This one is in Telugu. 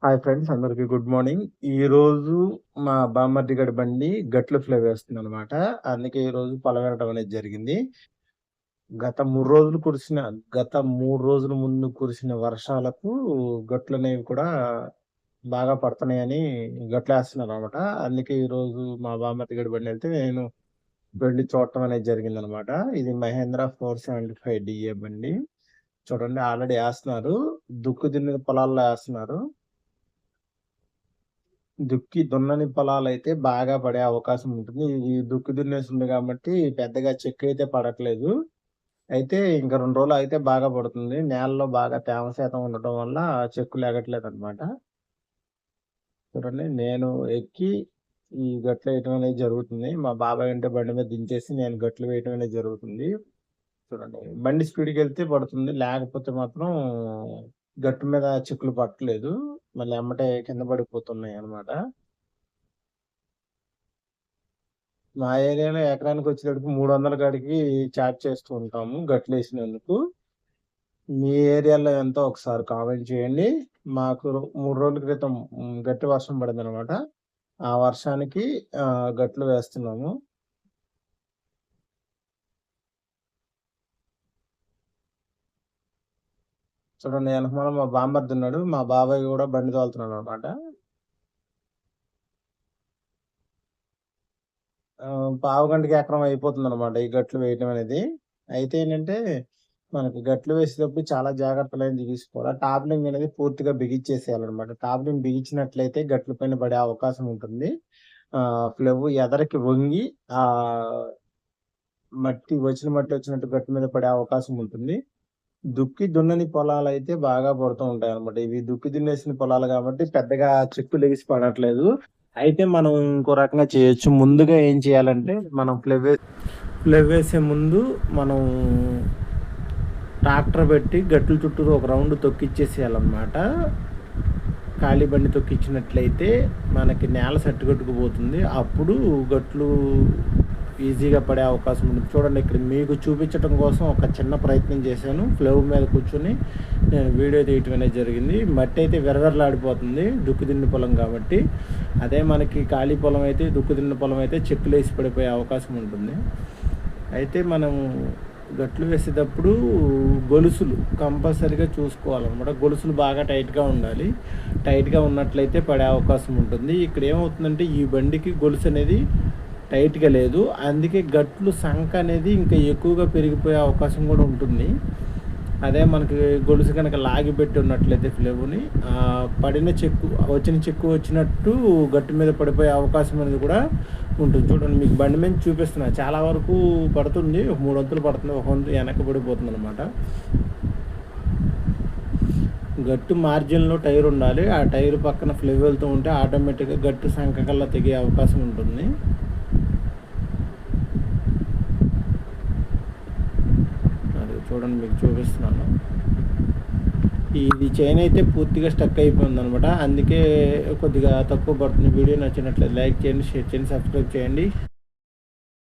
హాయ్ ఫ్రెండ్స్, అందరికి గుడ్ మార్నింగ్. ఈరోజు మా బామ్మర్ది గాడి బండి గట్లు ఫ్లై వేస్తుందనమాట. అందుకే ఈరోజు పొలమేరడం అనేది జరిగింది. గత 3 రోజులు కురిసిన గత 3 రోజుల ముందు కురిసిన వర్షాలకు గట్లనేవి కూడా బాగా పడుతున్నాయని గట్లేస్తున్నారనమాట. అందుకే ఈరోజు మా బామ్మర్ది గాడి బండెళ్తే నేను వెళ్లి చూడటం అనేది జరిగిందనమాట. ఇది మహేంద్ర 475 డీఏ బండి. చూడండి, ఆల్రెడీ ఏస్తన్నారు. దుక్కు దున్నిన పొలాల్లో ఏస్తన్నారు. దున్నని పొలాలైతే బాగా పడే అవకాశం ఉంటుంది. ఈ దుక్కి దున్నేసింది కాబట్టి పెద్దగా చెక్కయితే పడట్లేదు. అయితే ఇంక 2 రోజులు ఆగితే బాగా పడుతుంది. నేలలో బాగా తేమ శాతం ఉండటం వల్ల చెక్కు లెగట్లేదనమాట. చూడండి, నేను ఎక్కి ఈ గట్లేయటం అనేది జరుగుతుంది. మా బాబాయ్ ఉంటే బండి మీద దించేసి నేను గట్లు వేయటం అనేది జరుగుతుంది. చూడండి, బండి స్పీడ్‌గెళ్తే పడుతుంది. లేకపోతే మాత్రం గట్టు మీద చిక్కులు పట్టలేదు. మళ్ళీ ఎమ్మటే కింద పడిపోతున్నాయనమాట. మా ఏరియాలో ఎకరానికొచ్చేటప్పటికి 300 కాడికి చార్జ్ చేస్తూ ఉంటాము గట్లేసినందుకు. మీ ఏరియాలో ఎంతో ఒకసారి కామెంట్ చేయండి. మాకు 3 రోజుల క్రితం గట్టి వర్షం పడిందనమాట. ఆ వర్షానికి గట్లు వేస్తున్నాము. చూడండి, ఎనకమాల మా బామ్మర్దున్నాడు. మా బాబాయ్ గూడా బండి తోలుతున్నాడనమాట. పావుగంటకి ఎకరం అయిపోతుందనమాట ఈ గట్లు వేయటం అనేది. అయితే ఏంటంటే, మనకి గట్లు వేసేటప్పుడు చాలా జాగ్రత్తలనేవి తీసుకోవాలి. టాప్లింగ్ అనేది పూర్తిగా బిగించేసేయాలనమాట. టాప్లింగ్ బిగించినట్లయితే గట్ల పైన పడే అవకాశం ఉంటుంది. ఫ్లెవు ఎదరకి వంగి మట్టి వచ్చినట్టు గట్టు మీద పడే అవకాశం ఉంటుంది. దుక్కి దున్నని పొలాలైతే బాగా పడుతూ ఉంటాయనమాట. ఇవి దుక్కి దున్నేసిన పొలాలు కాబట్టి పెద్దగా చెక్కు లెగిసి పడట్లేదు. అయితే మనం ఇంకో రకంగా చేయొచ్చు. ముందుగా ఏం చేయాలంటే, మనం ఫ్లెవేసే ముందు మనం ట్రాక్టర్ పెట్టి గట్ల చుట్టూరు ఒక రౌండ్ తొక్కిచ్చేసేయాలన్నమాట. ఖాళీ బండి తొక్కిచ్చినట్లయితే మనకి నేల సట్టుకొట్టుకుపోతుంది. అప్పుడు గట్లు ఈజీగా పడే అవకాశం ఉంటుంది. చూడండి, ఇక్కడ మీకు చూపించడం కోసం ఒక చిన్న ప్రయత్నం చేశాను. ఫ్లవ్ మీద కూర్చొని నేను వీడియో తీయటం అనేది జరిగింది. మట్టి అయితే విరవిరలాడిపోతుంది దుక్కు దున్ని పొలం కాబట్టి. అదే మనకి ఖాళీ పొలం అయితే, దుక్కు దున్ని పొలం అయితే చెక్కులేసి పడిపోయే అవకాశం ఉంటుంది. అయితే మనం గట్లు వేసేటప్పుడు గొలుసులు కంపల్సరీగా చూసుకోవాలన్నమాట. గొలుసులు బాగా టైట్గా ఉండాలి. టైట్గా ఉన్నట్లయితే పడే అవకాశం ఉంటుంది. ఇక్కడ ఏమవుతుందంటే, ఈ బండికి గొలుసు అనేది టైట్గా లేదు. అందుకే గట్లు సంక అనేది ఇంకా ఎక్కువగా పెరిగిపోయే అవకాశం కూడా ఉంటుంది. అదే మనకి గొలుసు కనుక లాగి పెట్టి ఉన్నట్లయితే ఫ్లేవుని పడిన చెక్కు వచ్చినట్టు గట్టు మీద పడిపోయే అవకాశం అనేది కూడా ఉంటుంది. చూడండి, మీకు బండి మీద చూపిస్తున్నా. చాలా వరకు పడుతుంది. 3 వంతులు పడుతుంది, 1 వంతు వెనక్కి పడిపోతుంది అనమాట. గట్టు మార్జిన్లో టైర్ ఉండాలి. ఆ టైర్ పక్కన ఫ్లేవ్ వెళ్తూ ఉంటే ఆటోమేటిక్గా గట్టు సంక కల్లా తెగే అవకాశం ఉంటుంది. చూడండి, మీకు చూపిస్తున్నాను. ఇది చైన్ అయితే పూర్తిగా స్టక్ అయిపోయింది అనమాట. అందుకే కొద్దిగా తక్కువ పడుతుంది. వీడియో నచ్చినట్లయితే లైక్ చేయండి, షేర్ చేయండి, సబ్స్క్రైబ్ చేయండి.